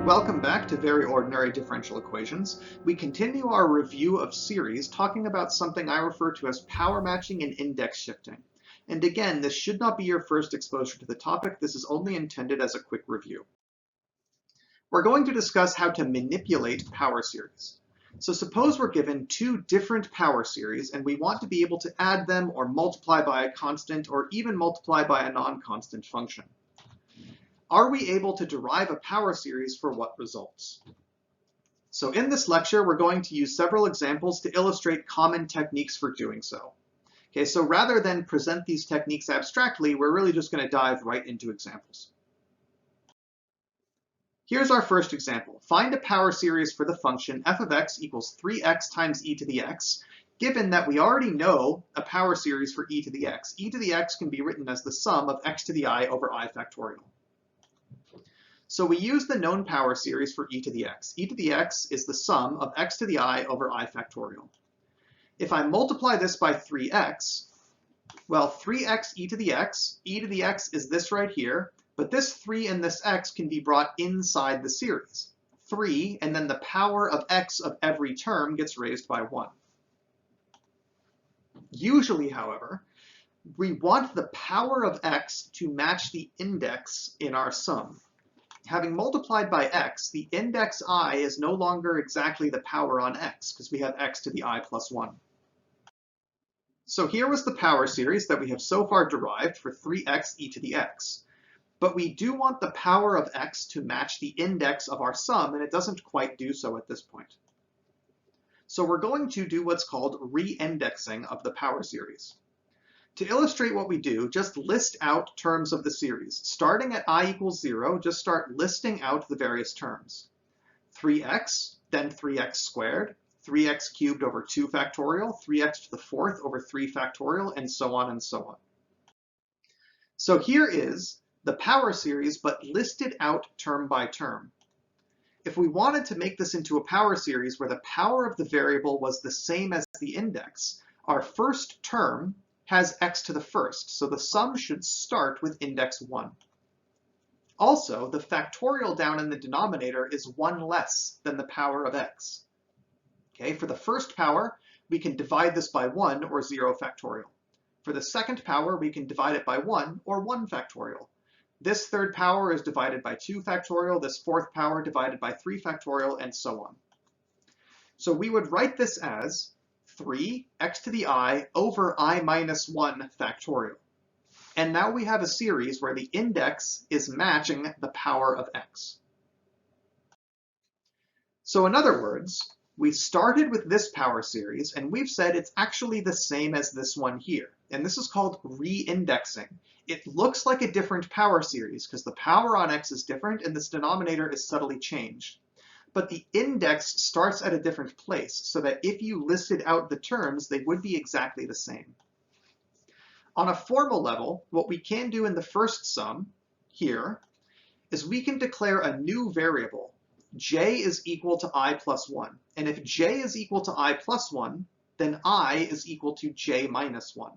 Welcome back to Very Ordinary Differential Equations. We continue our review of series talking about something I refer to as power matching and index shifting. And again, this should not be your first exposure to the topic. This is only intended as a quick review. We're going to discuss how to manipulate power series. So suppose we're given two different power series and we want to be able to add them or multiply by a constant or even multiply by a non-constant function. Are we able to derive a power series for what results? So in this lecture, we're going to use several examples to illustrate common techniques for doing so. Okay, so rather than present these techniques abstractly, we're really just going to dive right into examples. Here's our first example. Find a power series for the function f of x equals 3x times e to the x, given that we already know a power series for e to the x. E to the x can be written as the sum of x to the I over I factorial. So we use the known power series for e to the x. E to the x is the sum of x to the I over I factorial. If I multiply this by 3x, well, 3x e to the x is this right here, but this 3 and this x can be brought inside the series. 3, and then the power of x of every term gets raised by 1. Usually, however, we want the power of x to match the index in our sum. Having multiplied by x, the index I is no longer exactly the power on x, because we have x to the I plus 1. So here was the power series that we have so far derived for 3x e to the x. But we do want the power of x to match the index of our sum, and it doesn't quite do so at this point. So we're going to do what's called reindexing of the power series. To illustrate what we do, just list out terms of the series. Starting at I equals 0, just start listing out the various terms. 3x, then 3x squared, 3x cubed over 2 factorial, 3x to the 4th over 3 factorial, and so on and so on. So here is the power series, but listed out term by term. If we wanted to make this into a power series where the power of the variable was the same as the index, our first term has x to the first, so the sum should start with index 1. Also, the factorial down in the denominator is 1 less than the power of x. Okay, for the first power, we can divide this by 1 or 0 factorial. For the second power, we can divide it by 1 or 1 factorial. This third power is divided by 2 factorial, this fourth power divided by 3 factorial, and so on. So we would write this as 3 x to the I over I minus 1 factorial. And now we have a series where the index is matching the power of x. So in other words, we started with this power series, and we've said it's actually the same as this one here. And this is called reindexing. It looks like a different power series because the power on x is different and this denominator is subtly changed. But the index starts at a different place, so that if you listed out the terms, they would be exactly the same. On a formal level, what we can do in the first sum here is we can declare a new variable. J is equal to I plus 1. And if j is equal to I plus 1, then I is equal to j minus 1.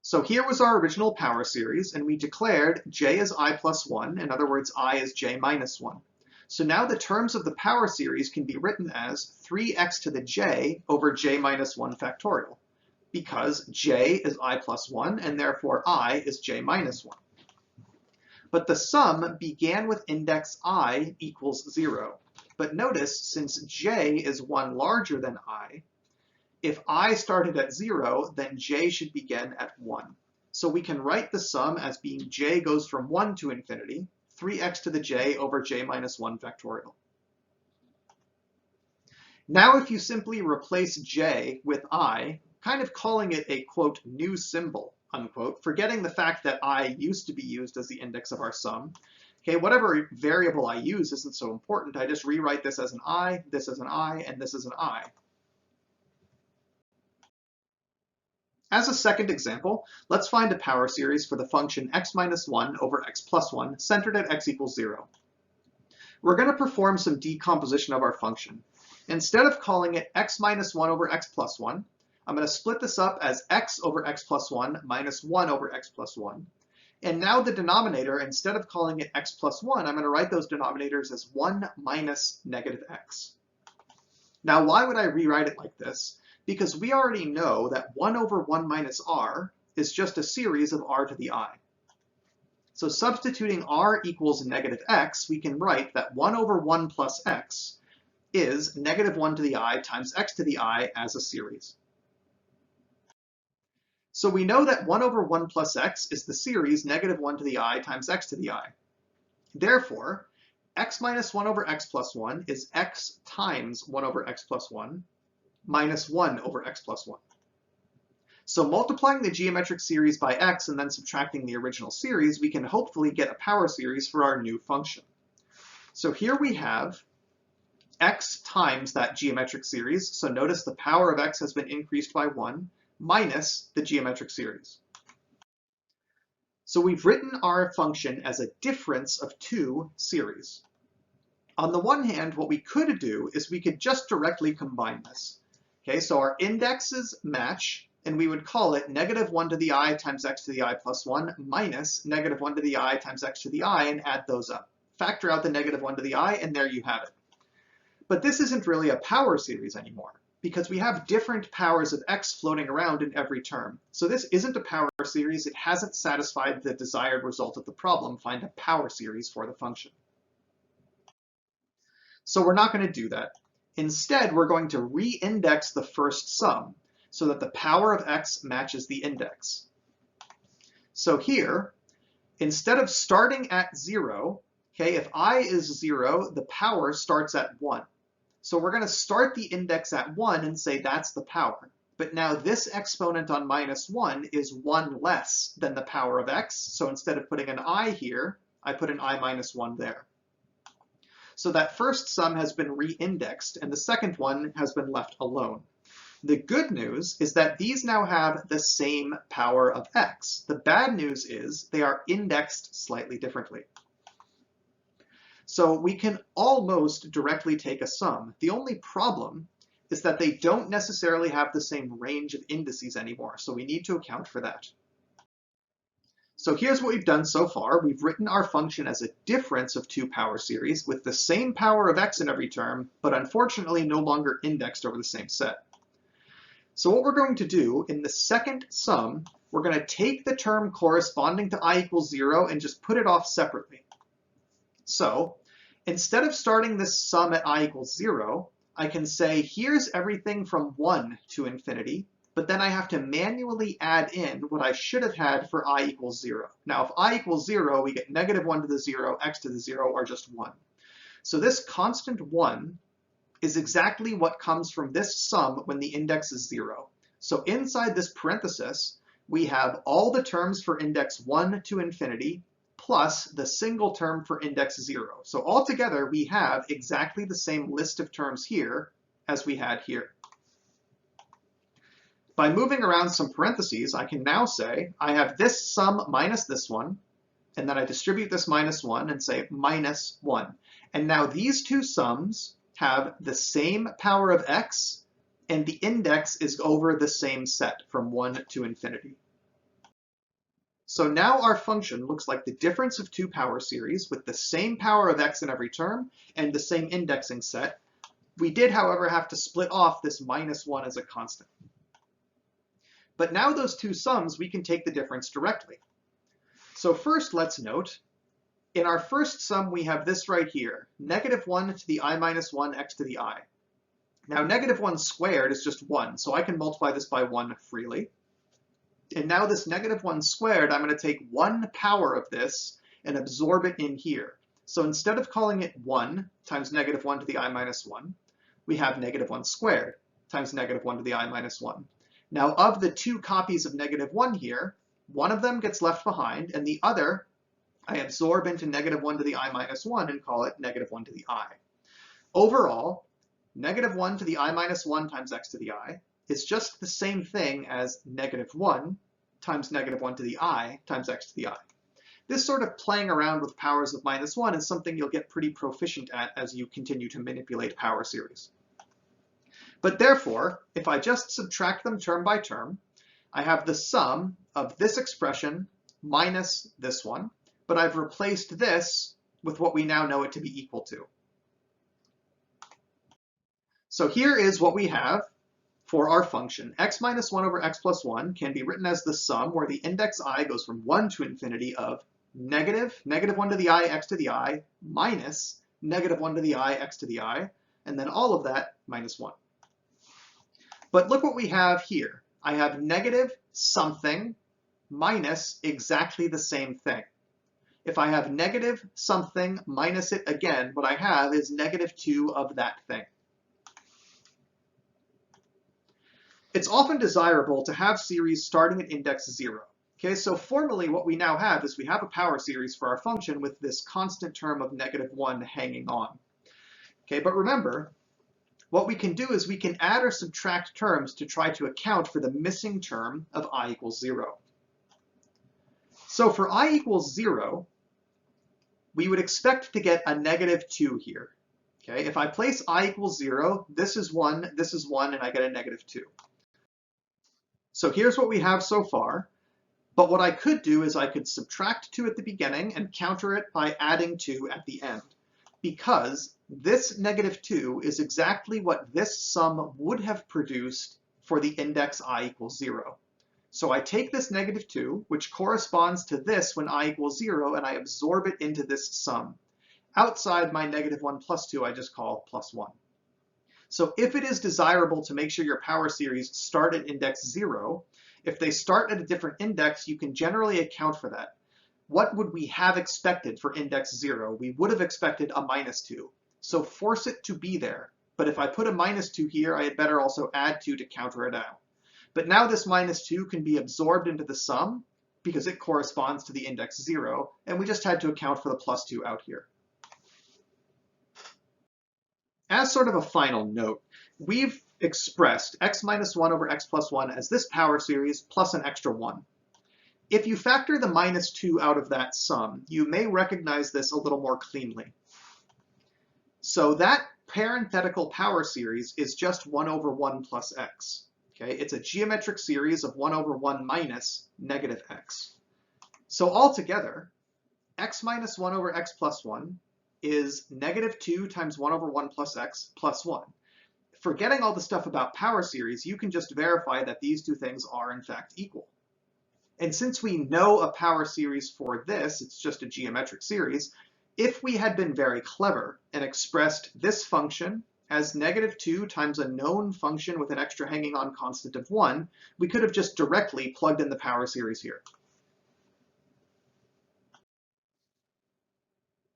So here was our original power series, and we declared j is I plus 1. In other words, I is j minus 1. So now the terms of the power series can be written as 3x to the j over j minus 1 factorial, because j is I plus 1, and therefore I is j minus 1. But the sum began with index I equals 0. But notice, since j is 1 larger than I, if I started at 0, then j should begin at 1. So we can write the sum as being j goes from 1 to infinity, 3x to the j over j minus 1 factorial. Now if you simply replace j with I, kind of calling it a, quote, new symbol, unquote, forgetting the fact that I used to be used as the index of our sum, okay, whatever variable I use isn't so important. I just rewrite this as an I, this as an I, and this as an I. As a second example, let's find a power series for the function x minus 1 over x plus 1 centered at x equals 0. We're going to perform some decomposition of our function. Instead of calling it x minus 1 over x plus 1, I'm going to split this up as x over x plus 1 minus 1 over x plus 1. And now the denominator, instead of calling it x plus 1, I'm going to write those denominators as 1 minus negative x. Now, why would I rewrite it like this? Because we already know that 1 over 1 minus r is just a series of r to the I. So substituting r equals negative x, we can write that 1 over 1 plus x is negative 1 to the I times x to the I as a series. So we know that 1 over 1 plus x is the series negative 1 to the I times x to the I. Therefore, x minus 1 over x plus 1 is x times 1 over x plus 1 minus 1 over x plus 1. So multiplying the geometric series by x and then subtracting the original series, we can hopefully get a power series for our new function. So here we have x times that geometric series. So notice the power of x has been increased by 1 minus the geometric series. So we've written our function as a difference of two series. On the one hand, what we could do is we could just directly combine this. Okay, so our indexes match, and we would call it negative 1 to the I times x to the I plus 1 minus negative 1 to the I times x to the I, and add those up. Factor out the negative 1 to the I, and there you have it. But this isn't really a power series anymore, because we have different powers of x floating around in every term. So this isn't a power series. It hasn't satisfied the desired result of the problem, find a power series for the function. So we're not going to do that. Instead, we're going to re-index the first sum so that the power of x matches the index. So here, instead of starting at 0, okay, if I is 0, the power starts at 1. So we're going to start the index at 1 and say that's the power. But now this exponent on minus 1 is 1 less than the power of x. So instead of putting an I here, I put an I minus 1 there. So that first sum has been re-indexed, and the second one has been left alone. The good news is that these now have the same power of x. The bad news is they are indexed slightly differently. So we can almost directly take a sum. The only problem is that they don't necessarily have the same range of indices anymore, so we need to account for that. So here's what we've done so far. We've written our function as a difference of two power series with the same power of x in every term, but unfortunately no longer indexed over the same set. So what we're going to do in the second sum, we're going to take the term corresponding to I equals 0 and just put it off separately. So instead of starting this sum at I equals 0, I can say here's everything from 1 to infinity, but then I have to manually add in what I should have had for I equals 0. Now if I equals 0, we get negative 1 to the 0, x to the 0, or just 1. So this constant 1 is exactly what comes from this sum when the index is 0. So inside this parenthesis, we have all the terms for index 1 to infinity, plus the single term for index 0. So altogether, we have exactly the same list of terms here as we had here. By moving around some parentheses, I can now say I have this sum minus this one, and then I distribute this minus 1 and say minus 1. And now these two sums have the same power of x, and the index is over the same set from 1 to infinity. So now our function looks like the difference of two power series with the same power of x in every term and the same indexing set. We did, however, have to split off this minus 1 as a constant. But now those two sums, we can take the difference directly. So first, let's note, in our first sum, we have this right here, negative 1 to the I minus 1 x to the I. Now negative 1 squared is just 1, so I can multiply this by 1 freely. And now this negative 1 squared, I'm going to take 1 power of this and absorb it in here. So instead of calling it 1 times negative 1 to the I minus 1, we have negative 1 squared times negative 1 to the I minus 1. Now of the two copies of negative 1 here, one of them gets left behind, and the other I absorb into negative 1 to the I minus 1 and call it negative 1 to the I. Overall, negative 1 to the I minus 1 times x to the I is just the same thing as negative 1 times negative 1 to the I times x to the I. This sort of playing around with powers of minus 1 is something you'll get pretty proficient at as you continue to manipulate power series. But therefore, if I just subtract them term by term, I have the sum of this expression minus this one, but I've replaced this with what we now know it to be equal to. So here is what we have for our function. X minus 1 over x plus 1 can be written as the sum where the index I goes from 1 to infinity of negative 1 to the I, x to the I, minus negative 1 to the I, x to the I, and then all of that minus 1. But look what we have here. I have negative something minus exactly the same thing. If I have negative something minus it again, what I have is negative 2 of that thing. It's often desirable to have series starting at index 0. Okay, so formally what we now have is we have a power series for our function with this constant term of negative 1 hanging on. Okay, but remember, what we can do is we can add or subtract terms to try to account for the missing term of I equals 0. So for I equals 0, we would expect to get a negative 2 here. Okay, if I place I equals 0, this is 1, and I get a negative 2. So here's what we have so far. But what I could do is I could subtract 2 at the beginning and counter it by adding 2 at the end, because this negative 2 is exactly what this sum would have produced for the index I equals 0. So I take this negative 2, which corresponds to this when I equals 0, and I absorb it into this sum. Outside my negative 1 plus 2, I just call plus 1. So if it is desirable to make sure your power series start at index 0, if they start at a different index, you can generally account for that. What would we have expected for index 0? We would have expected a minus 2. So force it to be there. But if I put a minus 2 here, I had better also add 2 to counter it out. But now this minus 2 can be absorbed into the sum because it corresponds to the index 0, and we just had to account for the plus 2 out here. As sort of a final note, we've expressed x minus 1 over x plus 1 as this power series plus an extra 1. If you factor the minus 2 out of that sum, you may recognize this a little more cleanly. So that parenthetical power series is just 1 over 1 plus x. Okay? It's a geometric series of 1 over 1 minus negative x. So altogether, x minus 1 over x plus 1 is negative 2 times 1 over 1 plus x plus 1. Forgetting all the stuff about power series, you can just verify that these two things are in fact equal. And since we know a power series for this, it's just a geometric series, if we had been very clever and expressed this function as negative 2 times a known function with an extra hanging on constant of 1, we could have just directly plugged in the power series here.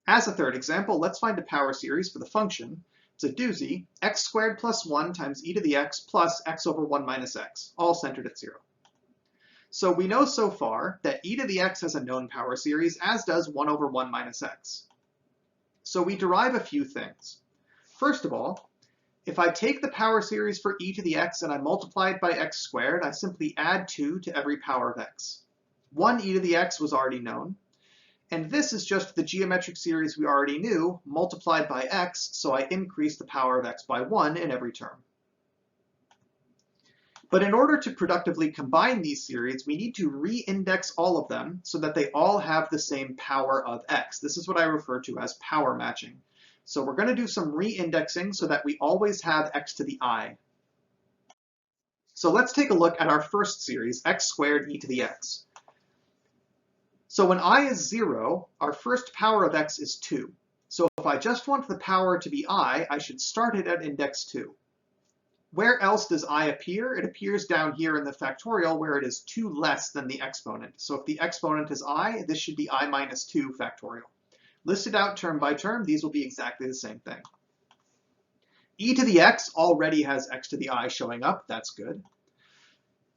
As a third example, let's find a power series for the function. It's a doozy, x squared plus 1 times e to the x plus x over 1 minus x, all centered at 0. So we know so far that e to the x has a known power series, as does 1 over 1 minus x. So we derive a few things. First of all, if I take the power series for e to the x and I multiply it by x squared, I simply add 2 to every power of x. 1 e to the x was already known. And this is just the geometric series we already knew, multiplied by x, so I increase the power of x by 1 in every term. But in order to productively combine these series, we need to re-index all of them so that they all have the same power of x. This is what I refer to as power matching. So we're going to do some re-indexing so that we always have x to the I. So let's take a look at our first series, x squared e to the x. So when I is 0, our first power of x is 2. So if I just want the power to be I should start it at index 2. Where else does I appear? It appears down here in the factorial where it is 2 less than the exponent. So if the exponent is I, this should be I minus 2 factorial. Listed out term by term, these will be exactly the same thing. E to the x already has x to the I showing up. That's good.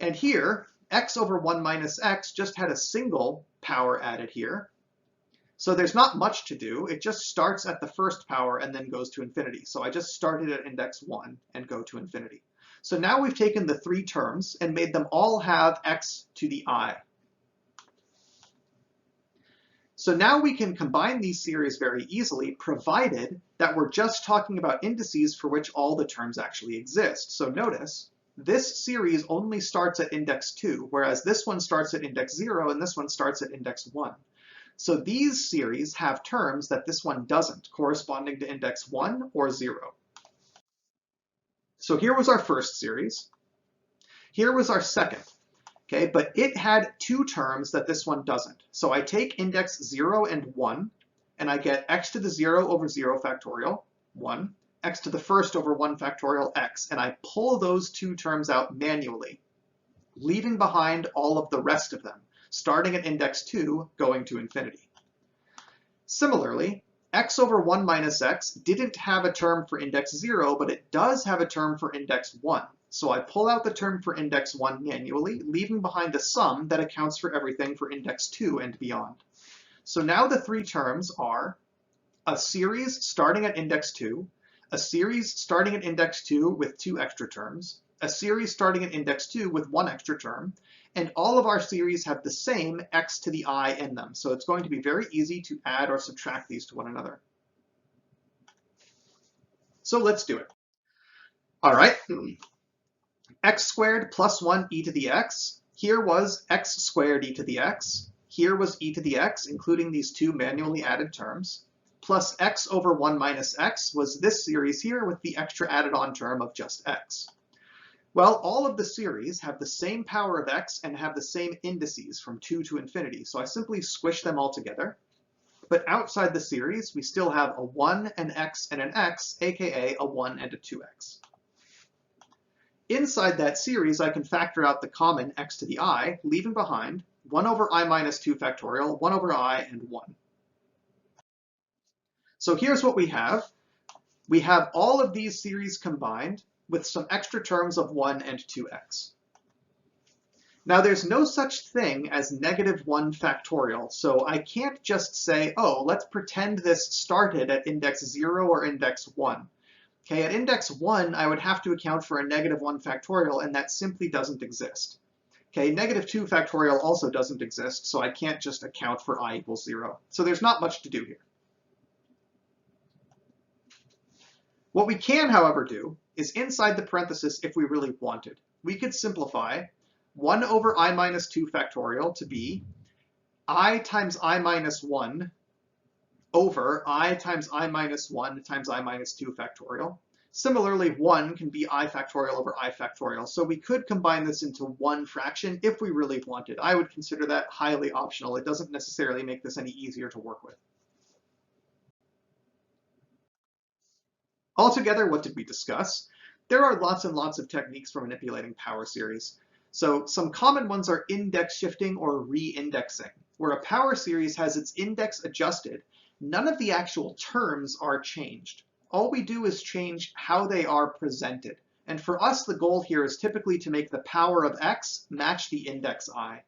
And here, x over 1 minus x just had a single power added here. So there's not much to do. It just starts at the first power and then goes to infinity. So I just started at index 1 and go to infinity. So now we've taken the 3 terms and made them all have x to the I. So now we can combine these series very easily, provided that we're just talking about indices for which all the terms actually exist. So notice, this series only starts at index 2, whereas this one starts at index 0 and this one starts at index 1. So these series have terms that this one doesn't, corresponding to index 1 or 0. So here was our first series. Here was our second. Okay, but it had two terms that this one doesn't. So I take index 0 and 1, and I get x to the 0 over 0 factorial, 1, x to the first over 1 factorial x, and I pull those two terms out manually, leaving behind all of the rest of them, starting at index 2, going to infinity. Similarly, x over 1 minus x didn't have a term for index 0, but it does have a term for index 1. So I pull out the term for index 1 manually, leaving behind a sum that accounts for everything for index 2 and beyond. So now the three terms are a series starting at index 2, a series starting at index 2 with 2 extra terms, a series starting at index 2 with 1 extra term, and all of our series have the same x to the I in them. So it's going to be very easy to add or subtract these to one another. So let's do it. All right. X squared plus 1 e to the x. Here was x squared e to the x. Here was e to the x, including these two manually added terms. Plus x over 1 minus x was this series here with the extra added on term of just x. Well, all of the series have the same power of x and have the same indices from 2 to infinity, so I simply squish them all together. But outside the series, we still have a 1, an x, and an x, aka a 1 and a 2x. Inside that series, I can factor out the common x to the I, leaving behind 1 over I minus 2 factorial, 1 over I, and 1. So here's what we have. We have all of these series combined with some extra terms of 1 and 2x. Now there's no such thing as negative 1 factorial, so I can't just say, oh, let's pretend this started at index 0 or index 1. Okay, at index 1, I would have to account for a negative 1 factorial, and that simply doesn't exist. Okay, negative 2 factorial also doesn't exist, so I can't just account for I equals 0. So there's not much to do here. What we can, however, do is inside the parenthesis, if we really wanted, we could simplify 1 over I minus 2 factorial to be I times I minus 1 over I times I minus 1 times I minus 2 factorial. Similarly, 1 can be I factorial over I factorial. So we could combine this into one fraction if we really wanted. I would consider that highly optional. It doesn't necessarily make this any easier to work with. Altogether, what did we discuss? There are lots and lots of techniques for manipulating power series. So some common ones are index shifting or re-indexing, where a power series has its index adjusted. None of the actual terms are changed. All we do is change how they are presented. And for us, the goal here is typically to make the power of x match the index I.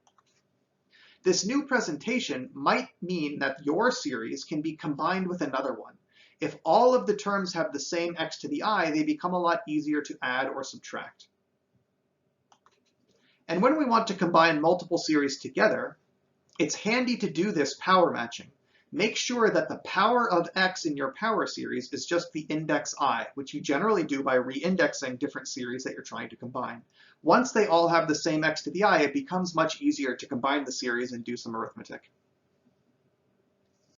This new presentation might mean that your series can be combined with another one. If all of the terms have the same x to the I, they become a lot easier to add or subtract. And when we want to combine multiple series together, it's handy to do this power matching. Make sure that the power of x in your power series is just the index I, which you generally do by re-indexing different series that you're trying to combine. Once they all have the same x to the I, it becomes much easier to combine the series and do some arithmetic.